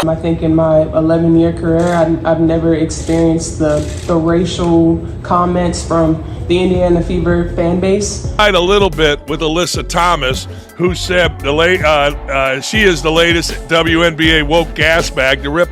I think in my 11-year career, I've never experienced the racial comments from the Indiana Fever fan base. A little bit with Alyssa Thomas, who said she is the latest WNBA woke gas bag to rip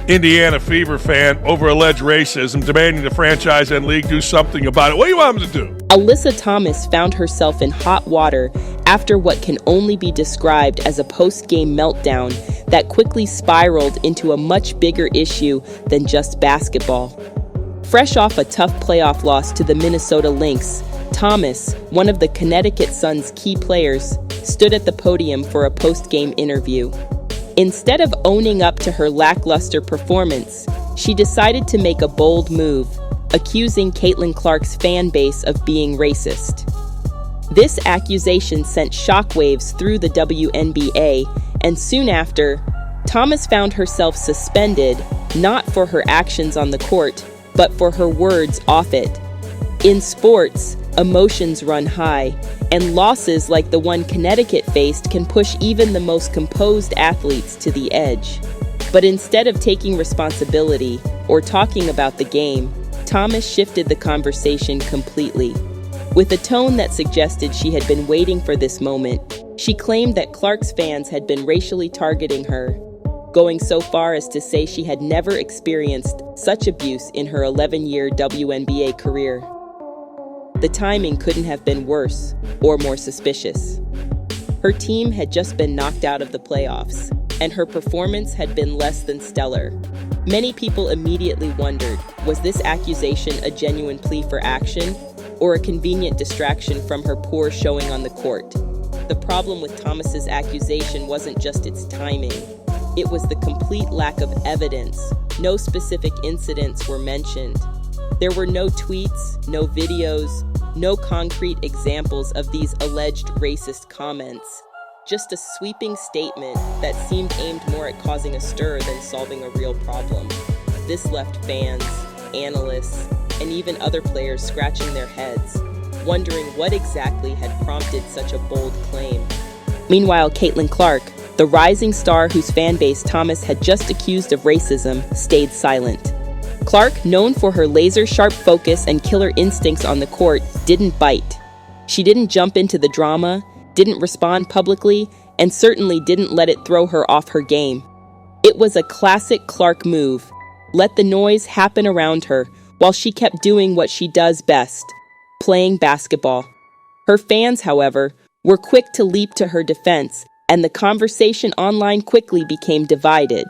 Indiana Fever fan over alleged racism, demanding the franchise and league do something about it. What do you want them to do? Alyssa Thomas found herself in hot water after what can only be described as a post-game meltdown that quickly spiraled into a much bigger issue than just basketball. Fresh off a tough playoff loss to the Minnesota Lynx, Thomas, one of the Connecticut Sun's key players, stood at the podium for a post-game interview. Instead of owning up to her lackluster performance, she decided to make a bold move, accusing Caitlin Clark's fan base of being racist. This accusation sent shockwaves through the WNBA, and soon after, Thomas found herself suspended, not for her actions on the court, but for her words off it. In sports, emotions run high, and losses like the one Connecticut faced can push even the most composed athletes to the edge. But instead of taking responsibility or talking about the game, Thomas shifted the conversation completely. With a tone that suggested she had been waiting for this moment, she claimed that Clark's fans had been racially targeting her, going so far as to say she had never experienced such abuse in her 11-year WNBA career. The timing couldn't have been worse or more suspicious. Her team had just been knocked out of the playoffs, and her performance had been less than stellar. Many people immediately wondered, was this accusation a genuine plea for action or a convenient distraction from her poor showing on the court? The problem with Thomas's accusation wasn't just its timing. It was the complete lack of evidence. No specific incidents were mentioned. There were no tweets, no videos, no concrete examples of these alleged racist comments. Just a sweeping statement that seemed aimed more at causing a stir than solving a real problem. This left fans, analysts, and even other players scratching their heads, wondering what exactly had prompted such a bold claim. Meanwhile, Caitlin Clark, the rising star whose fan base Thomas had just accused of racism, stayed silent. Clark, known for her laser-sharp focus and killer instincts on the court, didn't bite. She didn't jump into the drama, didn't respond publicly, and certainly didn't let it throw her off her game. It was a classic Clark move. Let the noise happen around her while she kept doing what she does best, playing basketball. Her fans, however, were quick to leap to her defense, and the conversation online quickly became divided,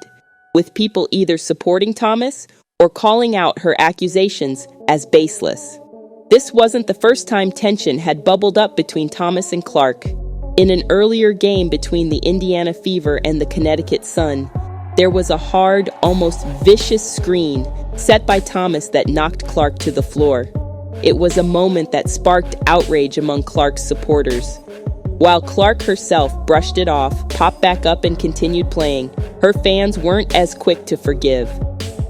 with people either supporting Thomas or calling out her accusations as baseless. This wasn't the first time tension had bubbled up between Thomas and Clark. In an earlier game between the Indiana Fever and the Connecticut Sun, there was a hard, almost vicious screen set by Thomas that knocked Clark to the floor. It was a moment that sparked outrage among Clark's supporters. While Clark herself brushed it off, popped back up and continued playing, her fans weren't as quick to forgive.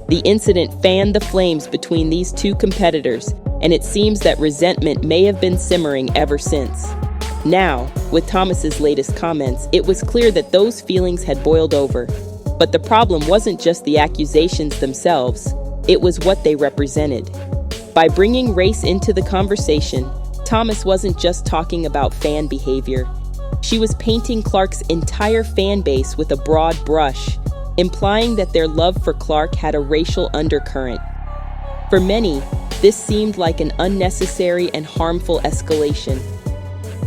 The incident fanned the flames between these two competitors, and it seems that resentment may have been simmering ever since. Now, with Thomas's latest comments, it was clear that those feelings had boiled over. But the problem wasn't just the accusations themselves, it was what they represented. By bringing race into the conversation, Thomas wasn't just talking about fan behavior. She was painting Clark's entire fan base with a broad brush, implying that their love for Clark had a racial undercurrent. For many, this seemed like an unnecessary and harmful escalation.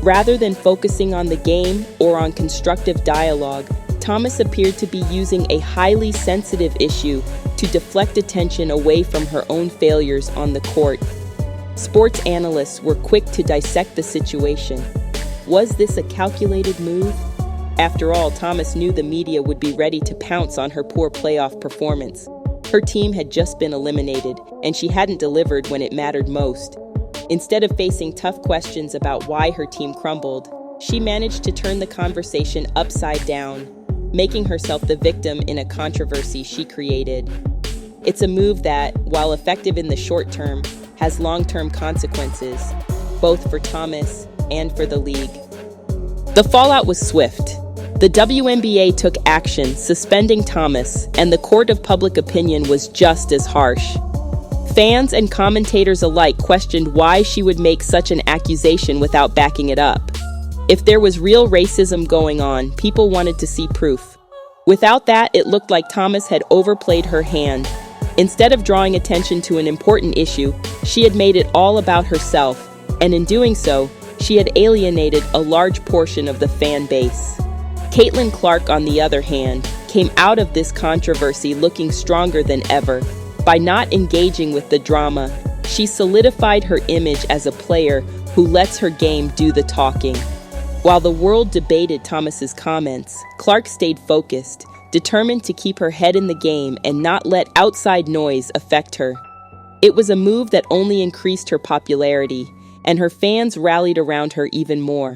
Rather than focusing on the game or on constructive dialogue, Thomas appeared to be using a highly sensitive issue to deflect attention away from her own failures on the court. Sports analysts were quick to dissect the situation. Was this a calculated move? After all, Thomas knew the media would be ready to pounce on her poor playoff performance. Her team had just been eliminated, and she hadn't delivered when it mattered most. Instead of facing tough questions about why her team crumbled, she managed to turn the conversation upside down, making herself the victim in a controversy she created. It's a move that, while effective in the short term, has long-term consequences, both for Thomas and for the league. The fallout was swift. The WNBA took action, suspending Thomas, and the court of public opinion was just as harsh. Fans and commentators alike questioned why she would make such an accusation without backing it up. If there was real racism going on, people wanted to see proof. Without that, it looked like Thomas had overplayed her hand. Instead of drawing attention to an important issue, she had made it all about herself, and in doing so, she had alienated a large portion of the fan base. Caitlin Clark, on the other hand, came out of this controversy looking stronger than ever. By not engaging with the drama, she solidified her image as a player who lets her game do the talking. While the world debated Thomas's comments, Clark stayed focused, determined to keep her head in the game and not let outside noise affect her. It was a move that only increased her popularity, and her fans rallied around her even more.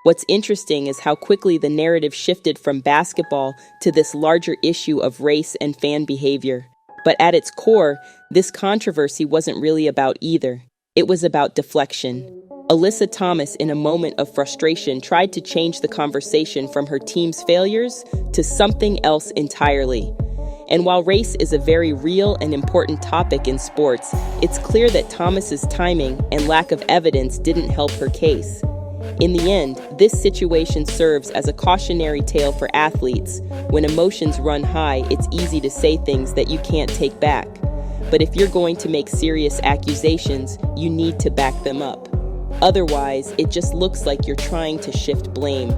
What's interesting is how quickly the narrative shifted from basketball to this larger issue of race and fan behavior. But at its core, this controversy wasn't really about either. It was about deflection. Alyssa Thomas, in a moment of frustration, tried to change the conversation from her team's failures to something else entirely. And while race is a very real and important topic in sports, it's clear that Thomas's timing and lack of evidence didn't help her case. In the end, this situation serves as a cautionary tale for athletes. When emotions run high, it's easy to say things that you can't take back. But if you're going to make serious accusations, you need to back them up. Otherwise, it just looks like you're trying to shift blame.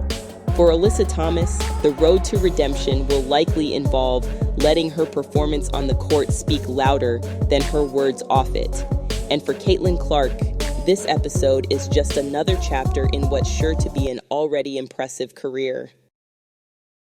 For Alyssa Thomas, the road to redemption will likely involve letting her performance on the court speak louder than her words off it. And for Caitlin Clark, this episode is just another chapter in what's sure to be an already impressive career.